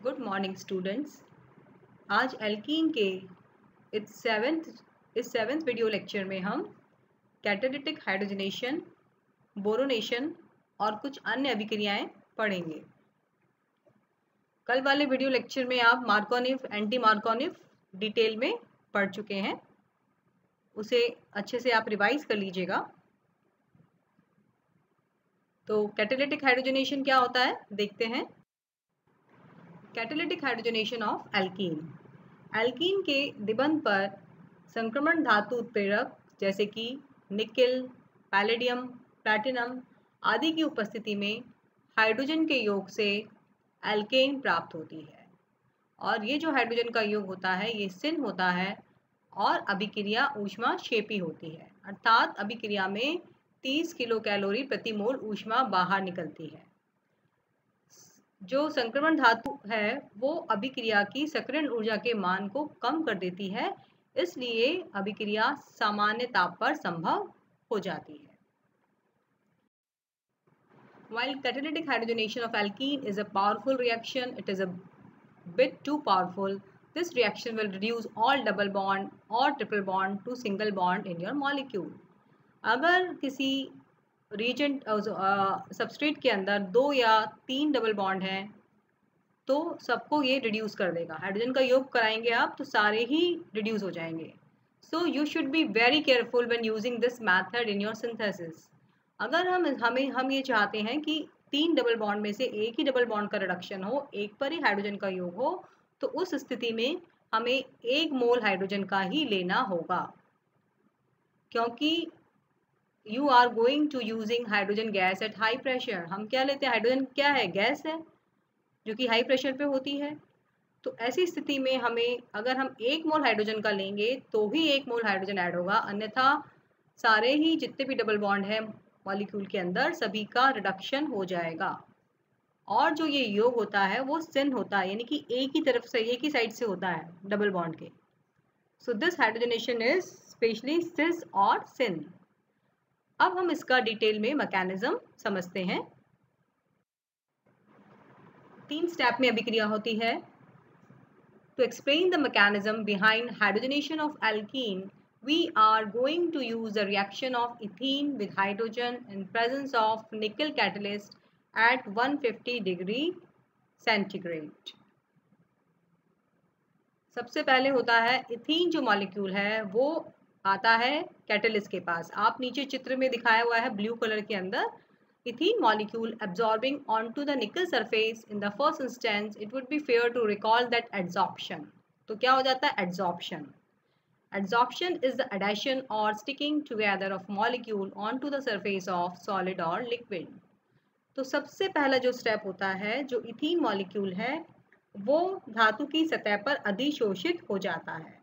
Good morning students. आज alkene के इस सेवेंथ वीडियो लेक्चर में हम कैटालिटिक हाइड्रोजनेशन, बोरोनेशन और कुछ अन्य अभिक्रियाएं पढ़ेंगे। कल वाले वीडियो लेक्चर में आप मार्कोनिफ, एंटी मार्कोनिफ डिटेल में पढ़ चुके हैं, उसे अच्छे से आप रिवाइज कर लीजिएगा। तो कैटालिटिक हाइड्रोजनेशन क्या होता है देखते हैं। Catalytic hydrogenation of alkene. Alkene के दिबंध पर संक्रमण धातु उत्प्रेरक जैसे कि निकेल, पैलेडियम, प्लैटिनम आदि की उपस्थिति में हाइड्रोजन के योग से एल्केन प्राप्त होती है। और ये जो हाइड्रोजन का योग होता है ये सिन होता है और अभिक्रिया ऊष्माक्षेपी होती है, अर्थात अभिक्रिया में 30 किलो कैलोरी प्रति मोल ऊष्मा बाहर निकलती है। जो संक्रमण धातु है वो अभिक्रिया की सक्रियण ऊर्जा के मान को कम कर देती है, इसलिए अभिक्रिया सामान्य ताप पर संभव हो जाती है। While catalytic hydrogenation of alkene is a powerful reaction, it is a bit too powerful. This reaction will reduce all double bond or triple bond to single bond in your molecule. अगर किसी reagent substrate के अंदर 2 या 3 double bond हैं तो सबको ये reduce कर देगा। हाइड्रोजन का योग कराएंगे आप तो सारे ही रिड्यूस हो जाएंगे। So you should be very careful when using this method in your synthesis. अगर हम ये चाहते हैं कि 3 डबल बॉन्ड में से एक ही डबल बॉन्ड का रिडक्शन हो, एक पर ही हाइड्रोजन का योग हो, तो उस स्थिति में हमें 1 मोल हाइड्रोजन का ही लेना होगा, क्योंकि you are going to using hydrogen gas at high pressure. हम क्या लेते हैं, हाइड्रोजन क्या है, गैस है जो कि हाई प्रेशर पे होती है। तो ऐसी स्थिति में हमें अगर हम 1 मोल हाइड्रोजन का लेंगे तो ही 1 मोल हाइड्रोजन ऐड होगा, अन्यथा सारे ही जितने भी डबल बॉन्ड हैं मॉलिक्यूल के अंदर सभी का रिडक्शन हो जाएगा। और जो ये योग होता है वो सिन होता है, यानी कि एक ही तरफ से, एक ही साइड से होता है डबल बॉन्ड के। So this hydrogenation is specially cis और सिन। अब हम इसका डिटेल में मैकेनिज्म समझते हैं। 3 स्टेप में अभिक्रिया होती है। To explain the mechanism behind hydrogenation of alkene, we are going to use the reaction of ethene with hydrogen in presence of nickel catalyst at 150 degree centigrade. सबसे पहले होता है इथीन, जो मॉलिक्यूल है वो आता है कैटलिस्ट के पास। आप नीचे चित्र में दिखाया हुआ है ब्लू कलर के अंदर, ethene molecule absorbing onto the nickel surface in the first instance, it would be fair to recall that adsorption. तो क्या हो जाता है adsorption? Adsorption is the adhesion or sticking together of molecule onto the surface of solid or liquid. तो सबसे पहला जो step होता है, जो इथीन मॉलिक्यूल है वो धातु की सतह पर अधिशोषित हो जाता है।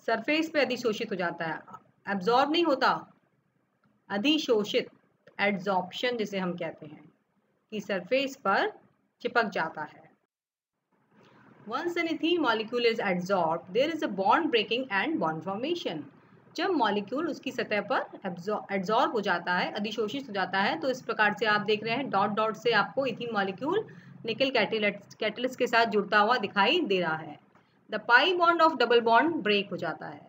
सरफेस पे अधिशोषित हो जाता है, एब्जॉर्ब नहीं होता, अधिशोषित, एड्सॉर्प्शन जिसे हम कहते हैं, कि सरफेस पर चिपक जाता है। Once an ethene molecule is adsorbed, there is a bond breaking and bond formation. जब मॉलिक्यूल उसकी सतह पर एब्जॉर्ब हो जाता है, अधिशोषित हो जाता है, तो इस प्रकार से आप देख रहे हैं डॉट डॉट से आपको इथीन मॉलिक्यूल निकल कैटलिस्ट के साथ जुड़ता हुआ दिखाई दे रहा है। The pi bond of double bond break हो जाता है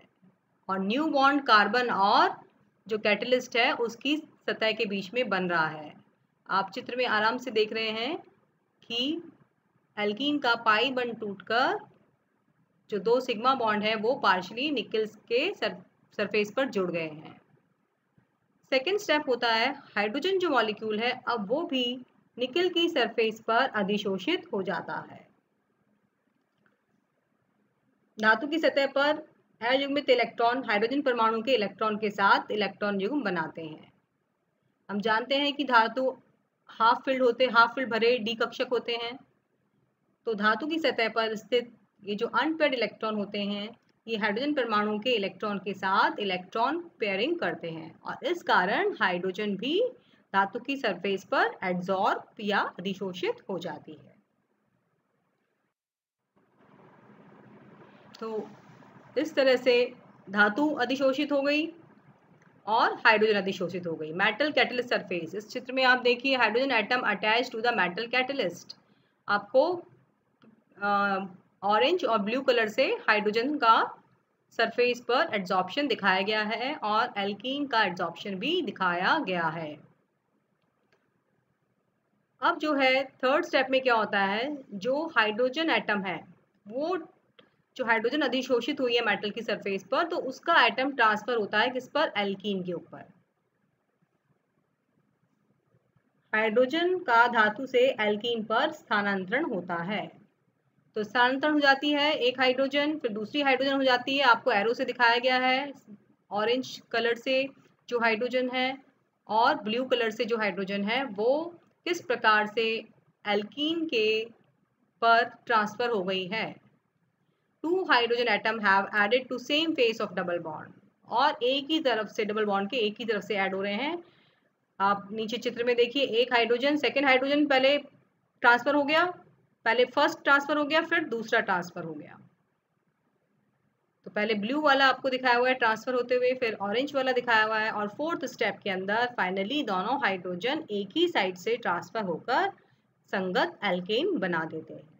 और न्यू बॉन्ड कार्बन और जो कैटलिस्ट है उसकी सतह के बीच में बन रहा है। आप चित्र में आराम से देख रहे हैं कि एल्कीन का पाई बॉन्ड टूटकर जो 2 सिग्मा बॉन्ड है वो पार्शियली निकल के सरफेस पर जुड़ गए हैं। सेकेंड स्टेप होता है हाइड्रोजन जो मॉलिक्यूल है अब वो भी निकल की सरफेस पर अधिशोषित हो जाता है। धातु की सतह पर अयुग्मित इलेक्ट्रॉन हाइड्रोजन परमाणु के इलेक्ट्रॉन के साथ इलेक्ट्रॉन युग्म बनाते हैं। हम जानते हैं कि धातु हाफ फिल्ड भरे डी कक्षक होते हैं। तो धातु की सतह पर स्थित ये जो अनपेयर्ड इलेक्ट्रॉन होते हैं ये हाइड्रोजन परमाणु के इलेक्ट्रॉन के साथ इलेक्ट्रॉन पेयरिंग करते हैं और इस कारण हाइड्रोजन भी धातु की सरफेस पर एड्सॉर्ब या अधिशोषित हो जाती है। तो इस तरह से धातु अधिशोषित हो गई। और हाइड्रोजन अधिशोषित हो गई। मेटल कैटलिस्ट सरफेस, इस चित्र में आप देखिए hydrogen atom attach to the metal catalyst. आपको ऑरेंज और ब्लू कलर से हाइड्रोजन का सरफेस पर एड्सॉर्प्शन दिखाया गया है और एल्कीन का एड्सॉर्प्शन भी दिखाया गया है। अब जो है थर्ड स्टेप में क्या होता है, जो हाइड्रोजन एटम है वो जो हाइड्रोजन अधिशोषित हुई है मेटल की सरफेस पर, तो उसका एटम ट्रांसफर होता है किस पर, एल्कीन के ऊपर। हाइड्रोजन का धातु से एल्कीन पर स्थानांतरण होता है। तो स्थानांतरण हो जाती है एक हाइड्रोजन, फिर दूसरी हाइड्रोजन हो जाती है, आपको एरो से दिखाया गया है ऑरेंज कलर से जो हाइड्रोजन है और ब्लू कलर से जो हाइड्रोजन है वो किस प्रकार से एल्कीन के पर ट्रांसफर हो गई है। Two hydrogen atom have added to same face of double bond, और एक ही तरफ से डबल बॉन्ड के एक ही तरफ से ऐड हो रहे हैं। आप नीचे चित्र में देखिए एक हाइड्रोजन, सेकेंड हाइड्रोजन पहले ट्रांसफर हो गया, पहले फर्स्ट ट्रांसफर हो गया फिर दूसरा ट्रांसफर हो गया। तो पहले ब्लू वाला आपको दिखाया हुआ है ट्रांसफर होते हुए, फिर ऑरेंज वाला दिखाया हुआ है, और फोर्थ स्टेप के अंदर फाइनली दोनों हाइड्रोजन एक ही साइड से ट्रांसफर होकर संगत एल्केन बना देते हैं।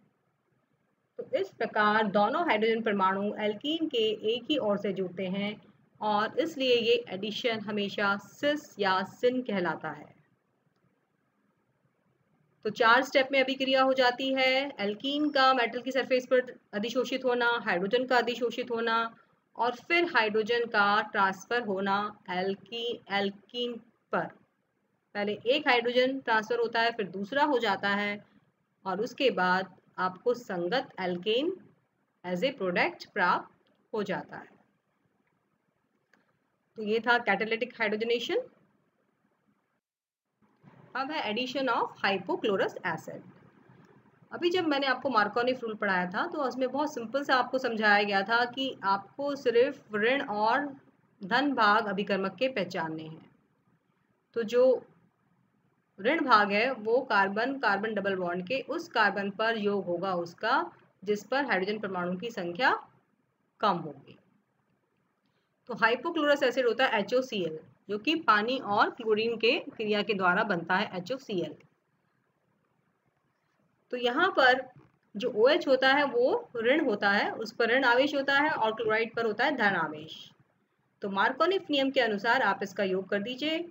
तो इस प्रकार दोनों हाइड्रोजन परमाणु एल्कीन के एक ही ओर से जुड़ते हैं और इसलिए ये एडिशन हमेशा सिस या सिन कहलाता है। तो 4 स्टेप में अभिक्रिया हो जाती है, एल्कीन का मेटल की सरफेस पर अधिशोषित होना, हाइड्रोजन का अधिशोषित होना और फिर हाइड्रोजन का ट्रांसफर होना एल्कीन पर। पहले एक हाइड्रोजन ट्रांसफर होता है फिर दूसरा हो जाता है और उसके बाद आपको संगत एल्केन एज ए प्रोडक्ट प्राप्त हो जाता है। तो ये था कैटालिटिक हाइड्रोजनेशन। अब है एडिशन ऑफ हाइपोक्लोरस एसिड। अभी जब मैंने आपको मार्कोनिफ रूल पढ़ाया था तो उसमें बहुत सिंपल से आपको समझाया गया था कि आपको सिर्फ ऋण और धन भाग अभिकर्मक के पहचानने हैं। तो जो ऋण भाग है वो कार्बन कार्बन डबल बॉन्ड के उस कार्बन पर योग होगा उसका जिस पर हाइड्रोजन परमाणु की संख्या कम होगी। तो हाइपोक्लोरस एसिड होता है HOCl, जो कि पानी और क्लोरीन के क्रिया के द्वारा बनता है HOCl। तो यहाँ पर जो OH होता है वो ऋण होता है, उस पर ऋण आवेश होता है और क्लोराइड पर होता है धन आवेश। तो मार्कोनिफ नियम के अनुसार आप इसका योग कर दीजिए।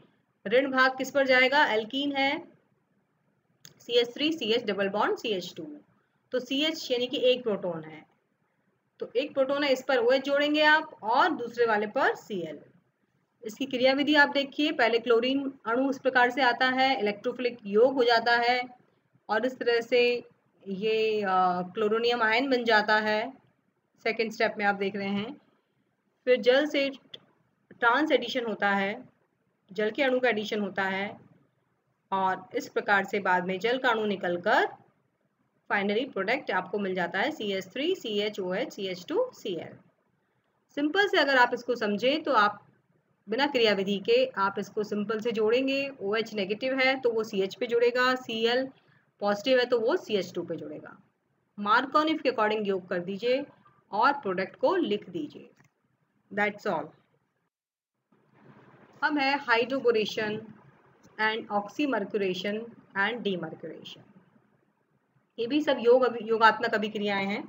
ऋण भाग किस पर जाएगा, एल्कीन है CH3 CH double bond CH2, तो CH यानी कि एक प्रोटॉन है, तो एक प्रोटॉन है इस पर OH जोड़ेंगे आप और दूसरे वाले पर Cl। इसकी क्रियाविधि आप देखिए, पहले क्लोरीन अणु इस प्रकार से आता है, इलेक्ट्रोफिलिक योग हो जाता है और इस तरह से ये क्लोरोनियम आयन बन जाता है। सेकेंड स्टेप में आप देख रहे हैं, फिर जल से ट्रांस एडिशन होता है, जल के अणु का एडिशन होता है और इस प्रकार से बाद में जल का अणु निकलकर फाइनली प्रोडक्ट आपको मिल जाता है CH3 CHOH CH2 Cl। Simple से अगर आप इसको समझें तो आप बिना क्रियाविधि के आप इसको सिंपल से जोड़ेंगे। OH नेगेटिव है तो वो CH पे जुड़ेगा, Cl पॉजिटिव है तो वो CH2 पे जुड़ेगा। मार्कोनिफ के अकॉर्डिंग योग कर दीजिए और प्रोडक्ट को लिख दीजिए। That's all. अब है hydroboration and oxymercuration and demercuration. ये भी सब योगात्मक अभिक्रियाएं हैं,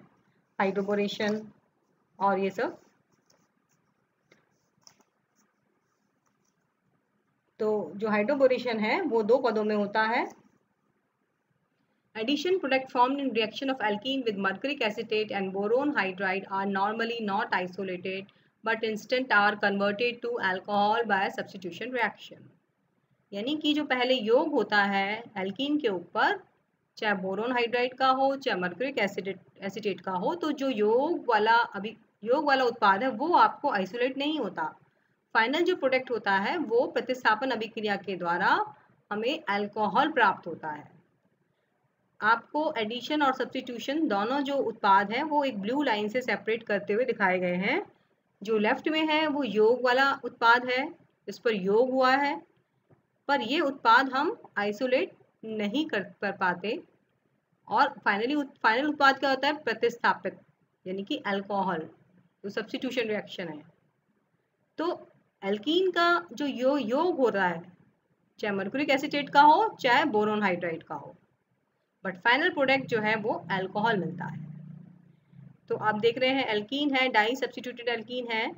हाइड्रोबोरेशन और ये सब। तो जो हाइड्रोबोरेशन है वो 2 पदों में होता है। Addition product formed in reaction of alkene with mercuric acetate and boron hydride are normally not isolated but instead are converted to alcohol by substitution reaction। यानी कि जो पहले योग होता है एल्कीन के ऊपर, चाहे बोरोन हाइड्राइड का हो चाहे मर्क्यूरिक एसिटेट का हो, तो जो योग वाला उत्पाद है वो आपको आइसोलेट नहीं होता। फाइनल जो प्रोडक्ट होता है वो प्रतिस्थापन अभिक्रिया के द्वारा हमें अल्कोहल प्राप्त होता है। आपको एडिशन और सब्स्टिट्यूशन दोनों जो उत्पाद हैं वो एक ब्लू लाइन से सेपरेट करते हुए दिखाए गए हैं। जो लेफ्ट में है वो योग वाला उत्पाद है, इस पर योग हुआ है, पर ये उत्पाद हम आइसोलेट नहीं कर पाते। और फाइनल उत्पाद क्या होता है, प्रतिस्थापित यानी कि अल्कोहल, तो सब्स्टिट्यूशन रिएक्शन है। तो एल्कीन का जो योग हो रहा है, चाहे मर्क्यूरिक एसीटेट का हो चाहे बोरोन हाइड्राइड का हो, बट फाइनल प्रोडक्ट जो है वो अल्कोहल मिलता है। तो आप देख रहे हैं एल्कीन है, डाई सब्स्टिट्यूटेड एल्कीन है।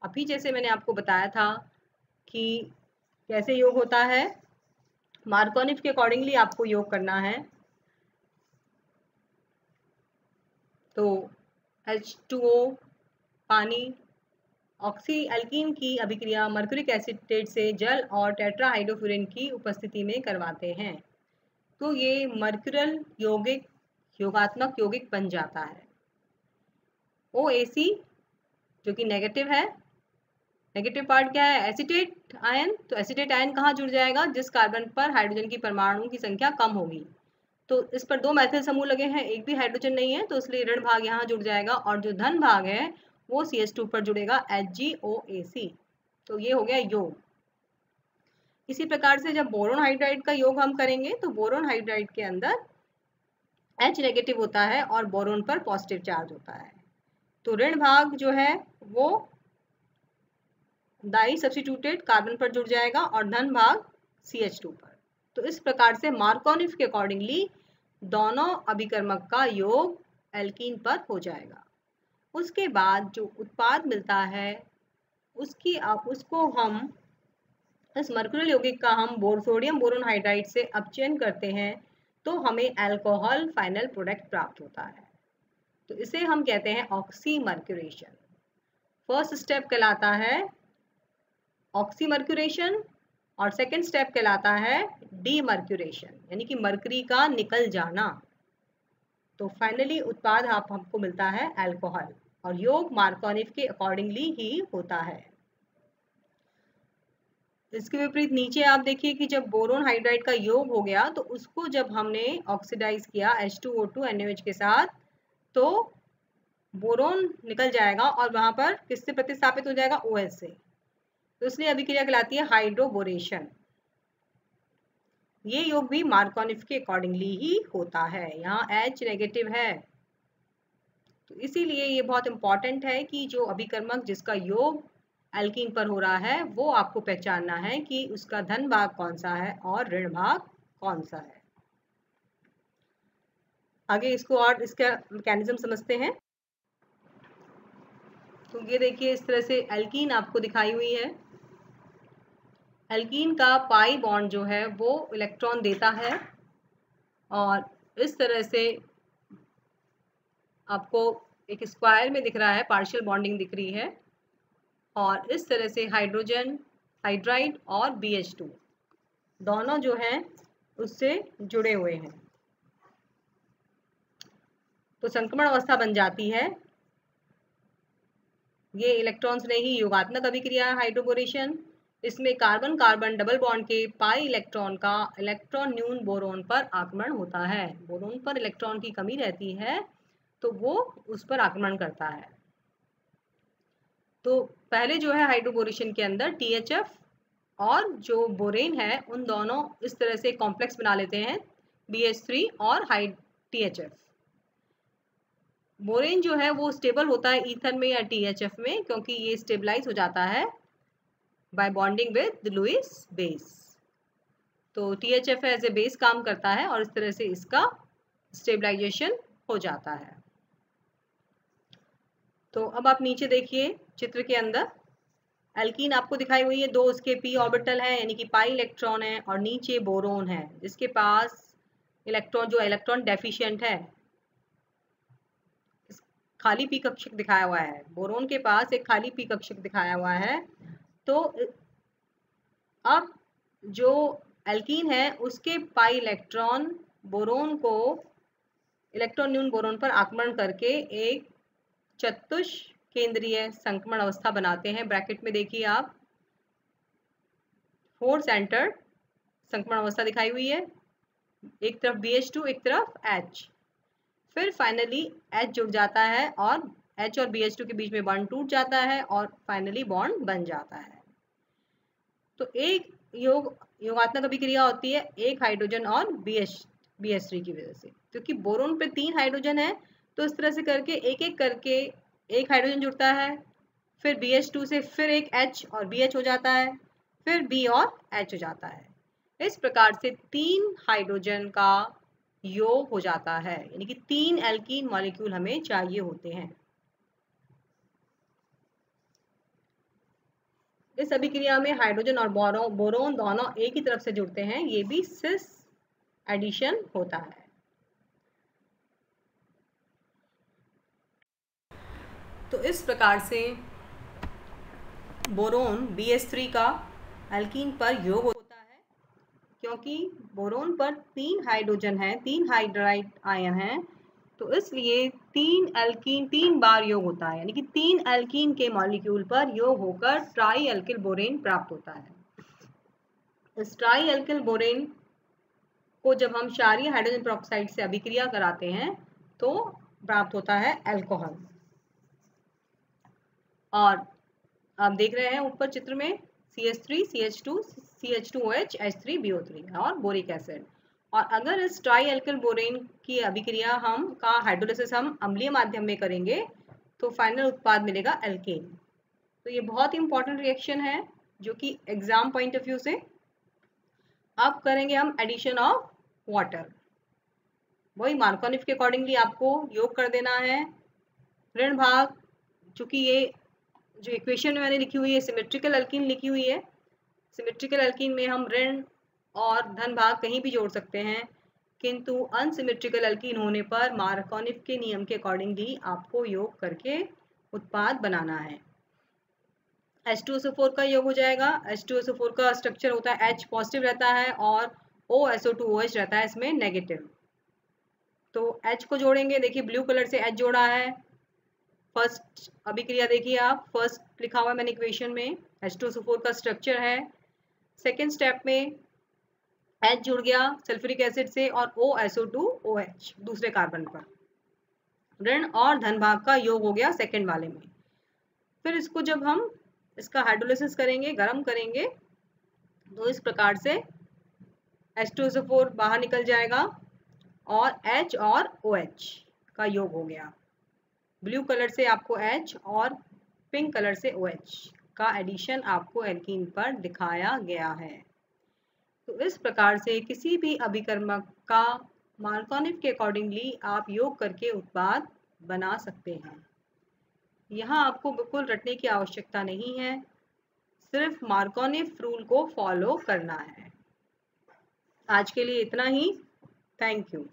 अभी जैसे मैंने आपको बताया था कि कैसे योग होता है, मार्कोनिफ के अकॉर्डिंगली आपको योग करना है। तो H2O पानी, ऑक्सी एल्कीन की अभिक्रिया मर्क्यूरिक एसीटेट से जल और टेट्राहाइड्रोफ्यूरिन की उपस्थिति में करवाते हैं। तो ये मर्क्यूरल यौगिक योगात्मक यौगिक बन जाता है। OAC जो कि नेगेटिव है, नेगेटिव पार्ट क्या है, एसीटेट आयन। तो एसीटेट आयन कहाँ जुड़ जाएगा, जिस कार्बन पर हाइड्रोजन की परमाणु की संख्या कम होगी। तो इस पर दो मैथिल समूह लगे हैं, एक भी हाइड्रोजन नहीं है, तो इसलिए ऋण भाग यहाँ जुड़ जाएगा और जो धन भाग है वो CH2 पर जुड़ेगा, HgOAC। तो ये हो गया योग। इसी प्रकार से जब बोरोन हाइड्राइड का योग हम करेंगे तो बोरोन हाइड्राइड के अंदर H नेगेटिव होता है और बोरोन पर पॉजिटिव चार्ज होता है। तो ऋण भाग जो है वो डाई सब्स्टिट्यूटेड कार्बन पर जुड़ जाएगा और धन भाग CH2 पर। तो इस प्रकार से मार्कोनिफ के अकॉर्डिंगली दोनों अभिकर्मक का योग एल्कीन पर हो जाएगा। उसके बाद जो उत्पाद मिलता है उसको हम इस मर्क्यूरल यौगिक का हम सोडियम बोरोन हाइड्राइड से अपचयन करते हैं, तो हमें अल्कोहल फाइनल प्रोडक्ट प्राप्त होता है। तो इसे हम कहते हैं ऑक्सीमर्क्यूरेशन। फर्स्ट स्टेप कहलाता है ऑक्सीमर्क्यूरेशन और सेकंड स्टेप कहलाता है डीमर्क्यूरेशन, यानी कि मर्करी का निकल जाना। तो फाइनली उत्पाद हमको मिलता है अल्कोहल और योग मार्कोनिफ के अकॉर्डिंगली ही होता है। इसके विपरीत नीचे आप देखिए कि जब बोरोन हाइड्राइड का योग हो गया तो उसको जब हमने ऑक्सीडाइज किया H2O2 NaOH के साथ, तो बोरोन निकल जाएगा और वहां पर किससे प्रतिस्थापित हो जाएगा, OH से। तो इसलिए अभिक्रिया कहलाती है हाइड्रोबोरेशन। ये योग भी मार्कोनिफ के अकॉर्डिंगली ही होता है। यहाँ H नेगेटिव है, तो इसीलिए ये बहुत इंपॉर्टेंट है कि जो अभिकर्मक जिसका योग एल्कीन पर हो रहा है वो आपको पहचानना है कि उसका धन भाग कौन सा है और ऋण भाग कौन सा है। आगे इसको और इसका मैकेनिज्म समझते हैं। तो ये देखिए इस तरह से एल्कीन आपको दिखाई हुई है। एल्कीन का पाई बॉन्ड जो है वो इलेक्ट्रॉन देता है और इस तरह से आपको एक स्क्वायर में दिख रहा है, पार्शियल बॉन्डिंग दिख रही है और इस तरह से हाइड्रोजन हाइड्राइड और BH2 दोनों जो हैं उससे जुड़े हुए हैं। तो संक्रमण अवस्था बन जाती है। ये इलेक्ट्रॉन्स ने ही योगात्मक अभिक्रिया हाइड्रोबोरेशन। इसमें कार्बन कार्बन डबल बॉन्ड के पाई इलेक्ट्रॉन का इलेक्ट्रॉन न्यून बोरोन पर आक्रमण होता है। बोरोन पर इलेक्ट्रॉन की कमी रहती है तो वो उस पर आक्रमण करता है। तो पहले जो है हाइड्रोबोरेशन के अंदर THF और जो बोरेन है उन दोनों इस तरह से कॉम्प्लेक्स बना लेते हैं, BH3 और THF। बोरेन जो है वो स्टेबल होता है ईथर में या THF में, क्योंकि ये स्टेबलाइज हो जाता है by bonding with Lewis base. तो THF एज ए बेस काम करता है और इस तरह से इसका स्टेबलाइजेशन हो जाता है। तो अब आप नीचे देखिए चित्र के अंदर एल्कीन आपको दिखाई हुई है, दो उसके p ऑर्बिटल है यानी कि पाई इलेक्ट्रॉन है और नीचे बोरोन है जिसके पास इलेक्ट्रॉन डेफिशिएंट है, खाली p कक्षक दिखाया हुआ है। बोरोन के पास एक खाली p कक्षक दिखाया हुआ है। तो अब जो एल्कीन है उसके पाई इलेक्ट्रॉन बोरोन को इलेक्ट्रॉन न्यून बोरोन पर आक्रमण करके एक चतुष केंद्रीय संक्रमण अवस्था बनाते हैं। ब्रैकेट में देखिए आप 4 सेंटर्ड संक्रमण अवस्था दिखाई हुई है, एक तरफ BH2 एक तरफ H। फिर फाइनली H जुड़ जाता है और H और BH2 के बीच में बॉन्ड टूट जाता है और फाइनली बॉन्ड बन जाता है। तो एक योगात्मक अभिक्रिया होती है एक हाइड्रोजन और BH3 की वजह से, क्योंकि बोरोन पे 3 हाइड्रोजन है तो इस तरह से करके एक एक करके एक हाइड्रोजन जुड़ता है फिर BH2 से फिर एक H और BH हो जाता है, फिर B और H हो जाता है। इस प्रकार से 3 हाइड्रोजन का योग हो जाता है, यानी कि 3 एल्कीन मॉलिक्यूल हमें चाहिए होते हैं। इस अभिक्रिया में हाइड्रोजन और बोरोन दोनों एक ही तरफ से जुड़ते हैं, ये भी सिस एडिशन होता है। तो इस प्रकार से बोरोन BH3 का एल्कीन पर योग होता है, क्योंकि बोरोन पर 3 हाइड्रोजन है, 3 हाइड्राइड आयन हैं, तो इसलिए 3 एल्कीन 3 बार योग होता है, यानी कि 3 एल्कीन के मॉलिक्यूल पर योग होकर ट्राई एल्किल बोरेन प्राप्त होता है। इस ट्राई एल्किल बोरेन को जब हम क्षारीय हाइड्रोजन पेरोक्साइड से अभिक्रिया कराते हैं तो प्राप्त होता है अल्कोहल। और आप देख रहे हैं ऊपर चित्र में CH3, CH2, CH2OH, H3BO3 और बोरिक एसिड। और अगर इस ट्राई एल्किल बोरेन की अभिक्रिया का हाइड्रोलिसिस हम अम्लीय माध्यम में करेंगे तो फाइनल उत्पाद मिलेगा एल्केन। तो ये बहुत इंपॉर्टेंट रिएक्शन है जो कि एग्जाम पॉइंट ऑफ व्यू से। अब करेंगे हम एडिशन ऑफ वाटर। वही मार्कोनिफ के अकॉर्डिंगली आपको योग कर देना है। ऋण भाग, चूंकि ये जो इक्वेशन में मैंने लिखी हुई है सिमेट्रिकल एल्कीन लिखी हुई है, सिमेट्रिकल एल्कीन में हम ऋण और धन भाग कहीं भी जोड़ सकते हैं, किंतु अनसिमेट्रिकल एल्कीन होने पर मार्कोनिफ के नियम के अकॉर्डिंगली आपको योग करके उत्पाद बनाना है। H2SO4 का योग हो जाएगा। H2SO4 का स्ट्रक्चर होता है H पॉजिटिव रहता है और OSO2OH रहता है इसमें नेगेटिव। तो H को जोड़ेंगे, देखिए ब्लू कलर से H जोड़ा है। फर्स्ट अभिक्रिया देखिए आप, फर्स्ट लिखा हुआ है मैंने इक्वेशन में, H2SO4 का स्ट्रक्चर है। सेकेंड स्टेप में H जुड़ गया सल्फ्यूरिक एसिड से और OSO2OH दूसरे कार्बन पर। ऋण और धन भाग का योग हो गया सेकेंड वाले में। फिर इसको जब हम इसका हाइड्रोलिसिस करेंगे, गर्म करेंगे, तो इस प्रकार से H2SO4 बाहर निकल जाएगा और H और OH का योग हो गया। ब्लू कलर से आपको H और पिंक कलर से OH का एडिशन आपको एल्कीन पर दिखाया गया है। तो इस प्रकार से किसी भी अभिकर्मक का मार्कोनिफ के अकॉर्डिंगली आप योग करके उत्पाद बना सकते हैं। यहाँ आपको बिल्कुल रटने की आवश्यकता नहीं है, सिर्फ मार्कोनिफ रूल को फॉलो करना है। आज के लिए इतना ही। Thank you.